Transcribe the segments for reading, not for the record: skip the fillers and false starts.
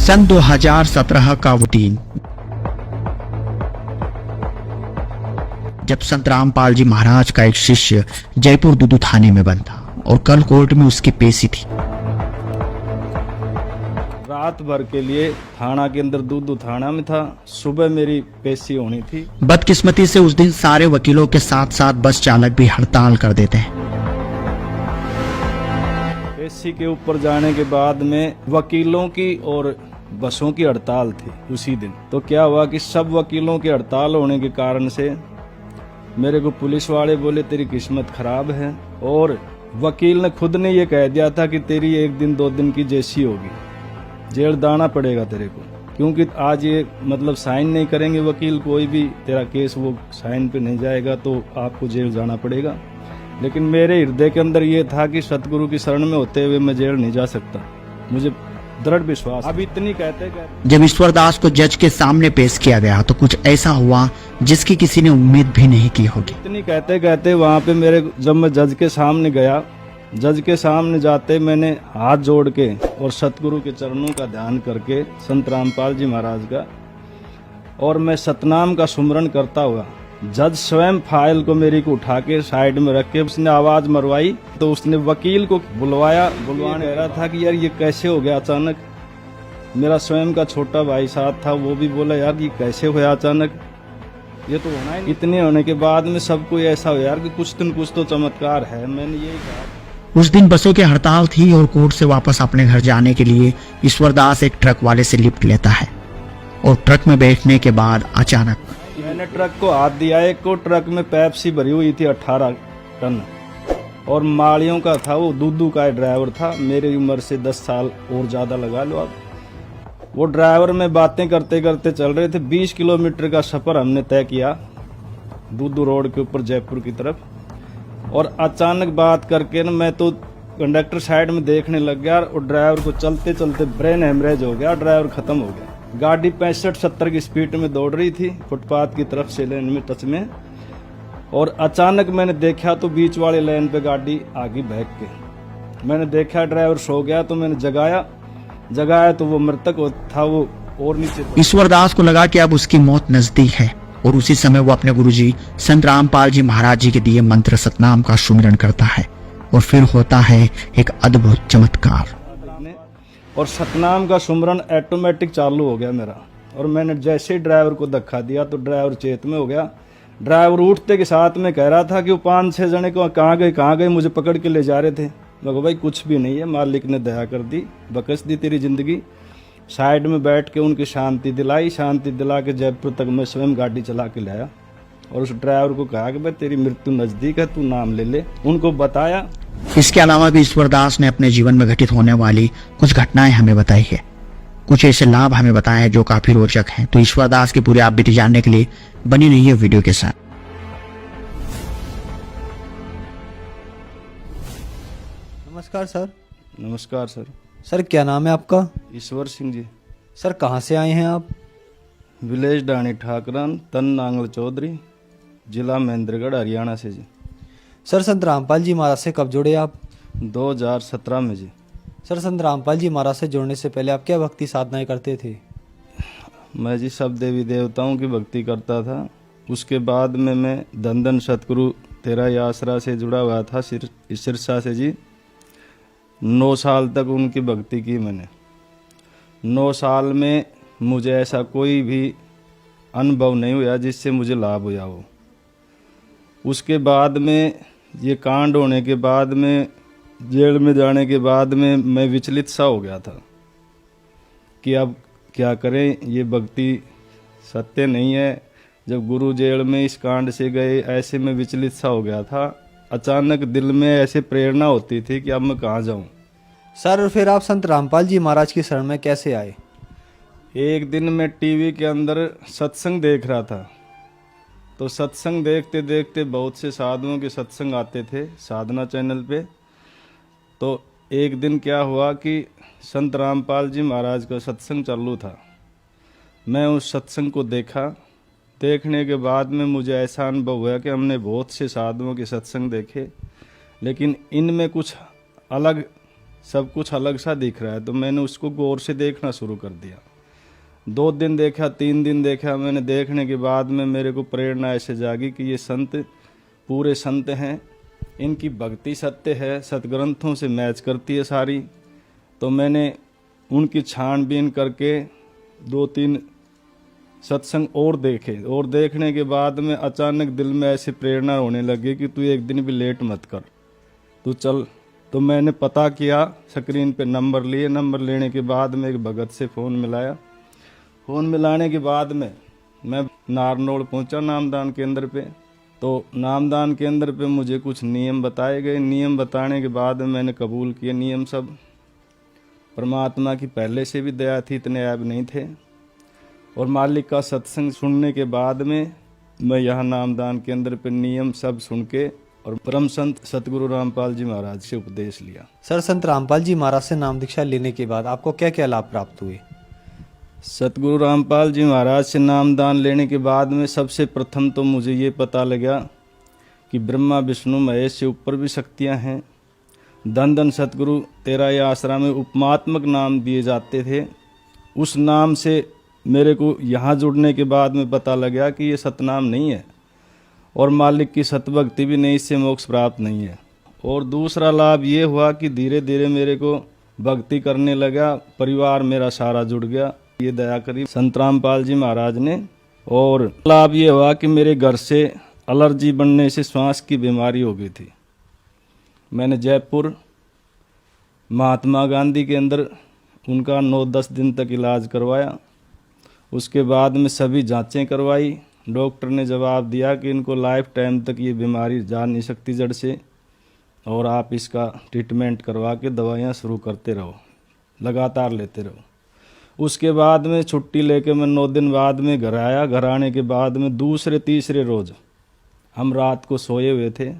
सन 2017 का वो दिन जब संत रामपाल जी महाराज का एक शिष्य जयपुर दूदू थाने में बंद था और कल कोर्ट में उसकी पेशी थी। रात भर के लिए थाना के अंदर दूदू थाना में था। सुबह मेरी पेशी होनी थी। बदकिस्मती से उस दिन सारे वकीलों के साथ साथ बस चालक भी हड़ताल कर देते हैं। पेशी के ऊपर जाने के बाद में वकीलों की और बसों की हड़ताल थी उसी दिन। तो क्या हुआ कि सब वकीलों की हड़ताल होने के कारण से मेरे को पुलिस वाले बोले तेरी किस्मत खराब है, और वकील ने खुद ने ये कह दिया था कि तेरी 1 दिन 2 दिन की जेसी होगी, जेल दाना पड़ेगा तेरे को, क्योंकि आज ये मतलब साइन नहीं करेंगे वकील, कोई भी तेरा केस वो साइन पे नहीं जाएगा तो आपको जेल जाना पड़ेगा। लेकिन मेरे हृदय के अंदर ये था कि सतगुरु की शरण में होते हुए मैं जेल नहीं जा सकता, मुझे दृढ़ विश्वास। अब इतनी कहते जब ईश्वर दास को जज के सामने पेश किया गया तो कुछ ऐसा हुआ जिसकी किसी ने उम्मीद भी नहीं की होगी। इतनी कहते वहाँ पे जब मैं जज के सामने गया, जज के सामने जाते मैंने हाथ जोड़ के और सतगुरु के चरणों का ध्यान करके संत रामपाल जी महाराज का, और मैं सतनाम का सुमरन करता हुआ, जज स्वयं फाइल को मेरी को उठा के साइड में रख के उसने आवाज मरवाई तो उसने वकील को बुलवाने कह रहा था कि यार ये कैसे हो गया अचानक। मेरा स्वयं का छोटा भाई साहब था, वो भी बोला यार ये कैसे हुआ अचानक, ये तो होना ही। इतने होने के बाद में सबको ऐसा हो यार कि कुछ तो चमत्कार है। मैंने यही कहा। उस दिन बसों की हड़ताल थी और कोर्ट से वापस अपने घर जाने के लिए ईश्वरदास एक ट्रक वाले से लिफ्ट लेता है और ट्रक में बैठने के बाद अचानक मैंने ट्रक को हाथ दिया। एक को ट्रक में पेप्सी भरी हुई थी 18 टन, और माड़ियों का था, वो दूदू का ड्राइवर था, मेरी उम्र से 10 साल और ज्यादा लगा लो आप। वो ड्राइवर में बातें करते करते चल रहे थे। 20 किलोमीटर का सफर हमने तय किया दूदू रोड के ऊपर जयपुर की तरफ, और अचानक बात करके ना मैं तो कंडक्टर साइड में देखने लग गया और ड्राइवर को चलते चलते ब्रेन हेमरेज हो गया, ड्राइवर खत्म हो गया। गाड़ी 65-70 की स्पीड में दौड़ रही थी फुटपाथ की तरफ से लेन में टच में, और अचानक मैंने देखा तो बीच वाले लेन पे गाड़ी आगे भाग के। मैंने देखा ड्राइवर सो गया तो मैंने जगाया तो वो मृतक था, वो और नीचे। ईश्वरदास को लगा कि अब उसकी मौत नजदीक है और उसी समय वो अपने गुरुजी संत रामपाल जी महाराज जी के दिए मंत्र सतनाम का सुमिरन करता है और फिर होता है एक अद्भुत चमत्कार। और सतनाम का सुमरन ऑटोमेटिक चालू हो गया मेरा, और मैंने जैसे ही ड्राइवर को धक्का दिया तो ड्राइवर चेत में हो गया। ड्राइवर उठते के साथ में कह रहा था कि वो 5-6 जने को कहाँ गए, मुझे पकड़ के ले जा रहे थे। मैं भाई कुछ भी नहीं है, मालिक ने दया कर दी, बकस दी तेरी जिंदगी। साइड में बैठ के उनकी शांति दिला के जयपुर तक मैं स्वयं गाड़ी चला के लाया, और उस ड्राइवर को कहा कि भाई तेरी मृत्यु नजदीक है, तू नाम ले ले। उनको बताया। इसके अलावा भी ईश्वरदास ने अपने जीवन में घटित होने वाली कुछ घटनाएं हमें बताई है, कुछ ऐसे लाभ हमें बताए हैं जो काफी रोचक हैं। तो ईश्वरदास की पूरी आप बीती जानने के लिए बनी रहिए वीडियो के साथ। नमस्कार सर। नमस्कार सर। सर क्या नाम है आपका? ईश्वर सिंह जी। सर कहाँ से आए हैं आप? विलेज डाणी ठाकरान, तन नांगल चौधरी, जिला महेंद्रगढ़, हरियाणा से जी। सर संत रामपाल जी महाराज से कब जुड़े आप? 2017 में जी। सर संत रामपाल जी महाराज से जुड़ने से पहले आप क्या भक्ति साधनाएं करते थे? मैं जी सब देवी देवताओं की भक्ति करता था। उसके बाद में मैं धन सतगुरु तेरा ही आसरा से जुड़ा हुआ था सिरसा से जी। 9 साल तक उनकी भक्ति की मैंने। 9 साल में मुझे ऐसा कोई भी अनुभव नहीं हुआ जिससे मुझे लाभ हुआ हो। उसके बाद में ये कांड होने के बाद में, जेल में जाने के बाद में मैं विचलित सा हो गया था कि अब क्या करें, ये भक्ति सत्य नहीं है। जब गुरु जेल में इस कांड से गए, ऐसे में विचलित सा हो गया था। अचानक दिल में ऐसे प्रेरणा होती थी कि अब मैं कहाँ जाऊँ। सर फिर आप संत रामपाल जी महाराज की शरण में कैसे आए? एक दिन मैं टीवी के अंदर सत्संग देख रहा था, तो सत्संग देखते देखते बहुत से साधुओं के सत्संग आते थे साधना चैनल पे। तो एक दिन क्या हुआ कि संत रामपाल जी महाराज का सत्संग चालू था। मैं उस सत्संग को देखा। देखने के बाद में मुझे ऐसा अनुभव हुआ कि हमने बहुत से साधुओं के सत्संग देखे, लेकिन इनमें कुछ अलग सब कुछ अलग सा दिख रहा है। तो मैंने उसको गौर से देखना शुरू कर दिया। 2 दिन देखा, 3 दिन देखा। मैंने देखने के बाद में मेरे को प्रेरणा ऐसे जागी कि ये संत पूरे संत हैं, इनकी भक्ति सत्य है, सतग्रंथों से मैच करती है सारी। तो मैंने उनकी छानबीन करके 2-3 सत्संग और देखे, और देखने के बाद में अचानक दिल में ऐसी प्रेरणा होने लगी कि तू एक दिन भी लेट मत कर, तू चल। तो मैंने पता किया, स्क्रीन पे नंबर लिए। नंबर लेने के बाद में एक भगत से फ़ोन मिलाया। फ़ोन मिलाने के बाद में मैं नारनौल पहुंचा नामदान केंद्र पे। तो नामदान केंद्र पे मुझे कुछ नियम बताए गए। नियम बताने के बाद मैंने कबूल किए नियम सब। परमात्मा की पहले से भी दया थी, इतने ऐब नहीं थे। और मालिक का सत्संग सुनने के बाद में मैं यहाँ नामदान केंद्र पे नियम सब सुन के और परम संत सतगुरु रामपाल जी महाराज से उपदेश लिया। सर, संत रामपाल जी महाराज से नाम दीक्षा लेने के बाद आपको क्या क्या लाभ प्राप्त हुए? सतगुरु रामपाल जी महाराज से नामदान लेने के बाद में सबसे प्रथम तो मुझे ये पता लगा कि ब्रह्मा विष्णु महेश से ऊपर भी शक्तियाँ हैं। धन धन सतगुरु तेरा ये आश्रम में उपमात्मक नाम दिए जाते थे। उस नाम से मेरे को यहाँ जुड़ने के बाद में पता लगा कि ये सतनाम नहीं है और मालिक की सतभक्ति भी नहीं, इससे मोक्ष प्राप्त नहीं है। और दूसरा लाभ ये हुआ कि धीरे धीरे मेरे को भक्ति करने लगा, परिवार मेरा सारा जुड़ गया। ये दया करी संत रामपाल जी महाराज ने। और लाभ ये हुआ कि मेरे घर से एलर्जी बनने से श्वास की बीमारी हो गई थी। मैंने जयपुर महात्मा गांधी के अंदर उनका 9-10 दिन तक इलाज करवाया। उसके बाद में सभी जांचें करवाई। डॉक्टर ने जवाब दिया कि इनको लाइफ टाइम तक ये बीमारी जा नहीं सकती जड़ से, और आप इसका ट्रीटमेंट करवा के दवाइयाँ शुरू करते रहो, लगातार लेते रहो। उसके बाद में छुट्टी लेके मैं 9 दिन बाद में घर आया। घर आने के बाद में दूसरे तीसरे रोज़ हम रात को सोए हुए थे।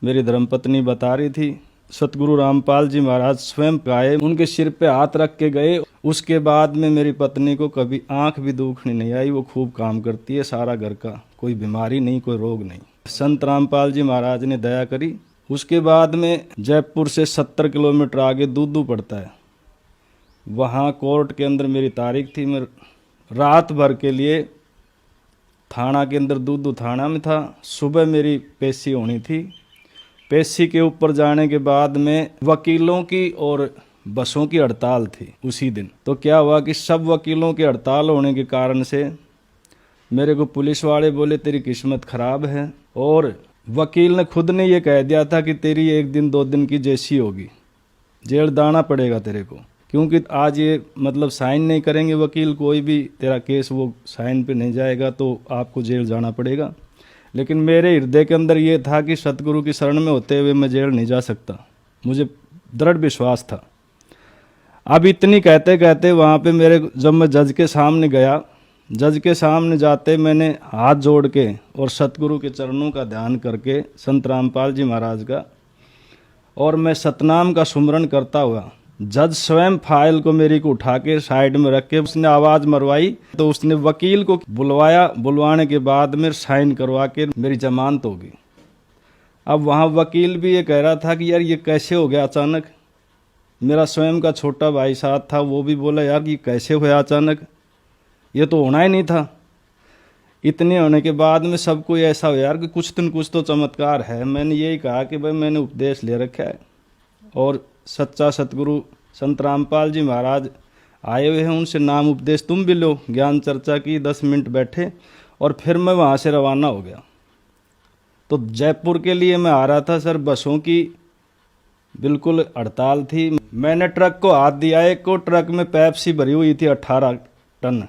मेरी धर्मपत्नी बता रही थी, सतगुरु रामपाल जी महाराज स्वयं आए, उनके सिर पे हाथ रख के गए। उसके बाद में मेरी पत्नी को कभी आंख भी दुखनी नहीं आई। वो खूब काम करती है, सारा घर का, कोई बीमारी नहीं, कोई रोग नहीं। संत रामपाल जी महाराज ने दया करी। उसके बाद में जयपुर से 70 किलोमीटर आगे दूदू पड़ता है, वहाँ कोर्ट के अंदर मेरी तारीख थी। मैं रात भर के लिए थाना के अंदर दूदू थाना में था। सुबह मेरी पेशी होनी थी। पेशी के ऊपर जाने के बाद में वकीलों की और बसों की हड़ताल थी उसी दिन। तो क्या हुआ कि सब वकीलों की हड़ताल होने के कारण से मेरे को पुलिस वाले बोले तेरी किस्मत खराब है, और वकील ने खुद ने ये कह दिया था कि तेरी 1 दिन 2 दिन की जेसी होगी, जेल दाना पड़ेगा तेरे को, क्योंकि आज ये मतलब साइन नहीं करेंगे वकील, कोई भी तेरा केस वो साइन पे नहीं जाएगा तो आपको जेल जाना पड़ेगा। लेकिन मेरे हृदय के अंदर ये था कि सतगुरु की शरण में होते हुए मैं जेल नहीं जा सकता, मुझे दृढ़ विश्वास था। अब इतनी कहते कहते वहाँ पे जब मैं जज के सामने गया, जज के सामने जाते मैंने हाथ जोड़ के और सतगुरु के चरणों का ध्यान करके संत रामपाल जी महाराज का, और मैं सतनाम का सुमरण करता हुआ, जज स्वयं फाइल को मेरी को उठा के साइड में रख के उसने आवाज़ मरवाई। तो उसने वकील को बुलवाया। बुलवाने के बाद में साइन करवा के मेरी जमानत हो गई। अब वहाँ वकील भी ये कह रहा था कि यार ये कैसे हो गया अचानक। मेरा स्वयं का छोटा भाई साथ था, वो भी बोला यार ये कैसे हुआ अचानक, ये तो होना ही नहीं था। इतने होने के बाद में सबको ऐसा हो यार कि कुछ दिन कुछ तो चमत्कार है। मैंने यही कहा कि भाई मैंने उपदेश ले रखा है और सच्चा सतगुरु संत रामपाल जी महाराज आए हुए हैं, उनसे नाम उपदेश तुम भी लो। ज्ञान चर्चा की, 10 मिनट बैठे और फिर मैं वहाँ से रवाना हो गया। तो जयपुर के लिए मैं आ रहा था सर, बसों की बिल्कुल हड़ताल थी। मैंने ट्रक को हाथ दिया, एक को ट्रक में पेप्सी भरी हुई थी 18 टन,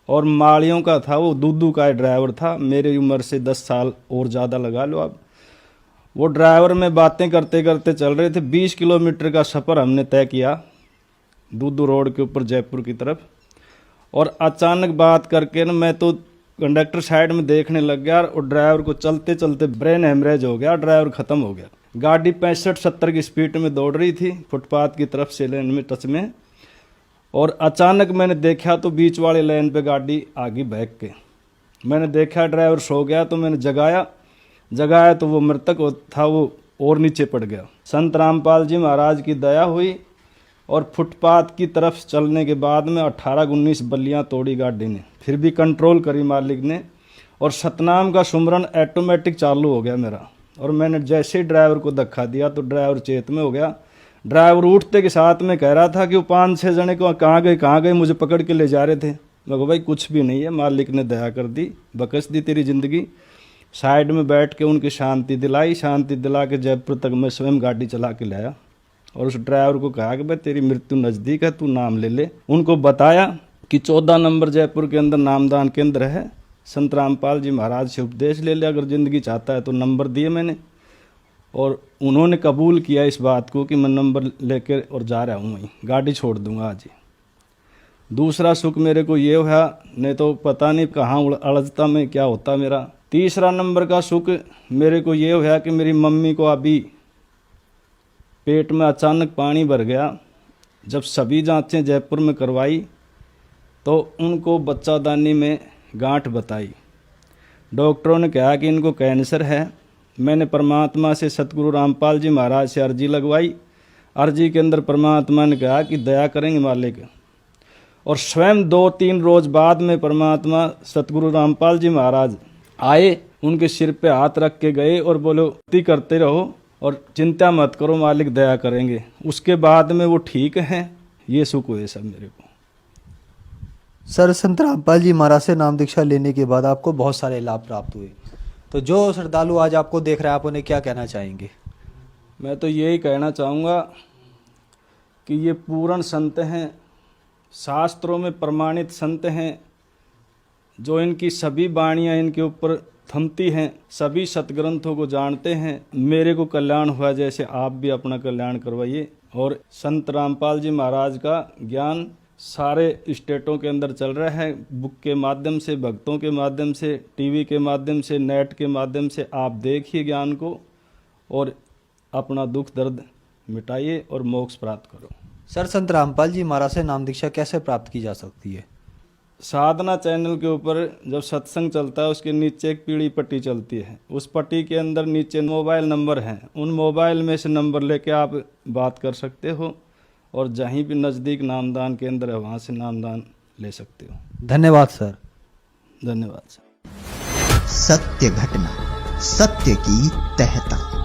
और माड़ियों का था, वो दूदू का ड्राइवर था, मेरी उम्र से 10 साल और ज़्यादा लगा लो आप। वो ड्राइवर में बातें करते करते चल रहे थे। 20 किलोमीटर का सफ़र हमने तय किया दूदू रोड के ऊपर जयपुर की तरफ। और अचानक बात करके ना मैं तो कंडक्टर साइड में देखने लग गया और ड्राइवर को चलते चलते ब्रेन हेमरेज हो गया, ड्राइवर ख़त्म हो गया। गाड़ी 65-70 की स्पीड में दौड़ रही थी फुटपाथ की तरफ से लेन में टच में, और अचानक मैंने देखा तो बीच वाले लेन पे गाड़ी आगे बहक के। मैंने देखा ड्राइवर सो गया तो मैंने जगाया तो वो मृतक था, वो और नीचे पड़ गया। संत रामपाल जी महाराज की दया हुई और फुटपाथ की तरफ चलने के बाद में 18-19 बल्लियां तोड़ी गाड़ी ने, फिर भी कंट्रोल करी मालिक ने, और सतनाम का सुमरन ऑटोमेटिक चालू हो गया मेरा। और मैंने जैसे ही ड्राइवर को धक्का दिया तो ड्राइवर चेत में हो गया। ड्राइवर उठते के साथ में कह रहा था कि वो 5-6 जने को कहाँ गए, मुझे पकड़ के ले जा रहे थे। मैं कहा भाई कुछ भी नहीं है, मालिक ने दया कर दी, बकस दी तेरी ज़िंदगी। साइड में बैठ के उनकी शांति दिला के जयपुर तक मैं स्वयं गाड़ी चला के लाया। और उस ड्राइवर को कहा कि भाई तेरी मृत्यु नज़दीक है, तू नाम ले ले। उनको बताया कि 14 नंबर जयपुर के अंदर नामदान केंद्र है, संत रामपाल जी महाराज से उपदेश ले ले, अगर ज़िंदगी चाहता है तो नंबर दिए मैंने। और उन्होंने कबूल किया इस बात को कि मैं नंबर लेकर और जा रहा हूँ, वहीं गाड़ी छोड़ दूंगा आज ही। दूसरा सुख मेरे को ये हुआ, नहीं तो पता नहीं कहाँ अड़जता मैं, क्या होता मेरा। तीसरा नंबर का सुख मेरे को ये हुआ कि मेरी मम्मी को अभी पेट में अचानक पानी भर गया। जब सभी जांचें जयपुर में करवाई तो उनको बच्चादानी में गांठ बताई। डॉक्टरों ने कहा कि इनको कैंसर है। मैंने परमात्मा से सतगुरु रामपाल जी महाराज से अर्जी लगवाई। अर्जी के अंदर परमात्मा ने कहा कि दया करेंगे मालिक। और स्वयं 2-3 रोज बाद में परमात्मा सतगुरु रामपाल जी महाराज आए, उनके सिर पे हाथ रख के गए और बोले भक्ति करते रहो और चिंता मत करो, मालिक दया करेंगे। उसके बाद में वो ठीक हैं। ये सुख हुए सब मेरे को। सर, संत रामपाल जी महाराज से नाम दीक्षा लेने के बाद आपको बहुत सारे लाभ प्राप्त हुए, तो जो श्रद्धालु आज आपको देख रहे हैं आप उन्हें क्या कहना चाहेंगे? मैं तो यही कहना चाहूँगा कि ये पूर्ण संत हैं, शास्त्रों में प्रमाणित संत हैं, जो इनकी सभी वाणियाँ इनके ऊपर थमती हैं, सभी सतग्रंथों को जानते हैं। मेरे को कल्याण हुआ, जैसे आप भी अपना कल्याण करवाइए। और संत रामपाल जी महाराज का ज्ञान सारे स्टेटों के अंदर चल रहा है, बुक के माध्यम से, भक्तों के माध्यम से, टीवी के माध्यम से, नेट के माध्यम से। आप देखिए ज्ञान को और अपना दुख दर्द मिटाइए और मोक्ष प्राप्त करो। सर, संत रामपाल जी महाराज से नाम दीक्षा कैसे प्राप्त की जा सकती है? साधना चैनल के ऊपर जब सत्संग चलता है उसके नीचे एक पीली पट्टी चलती है, उस पट्टी के अंदर नीचे मोबाइल नंबर हैं, उन मोबाइल में से नंबर लेके आप बात कर सकते हो और जहीं भी नज़दीक नामदान केंद्र है वहाँ से नामदान ले सकते हो। धन्यवाद सर। धन्यवाद सर। सत्य घटना, सत्य की तहता।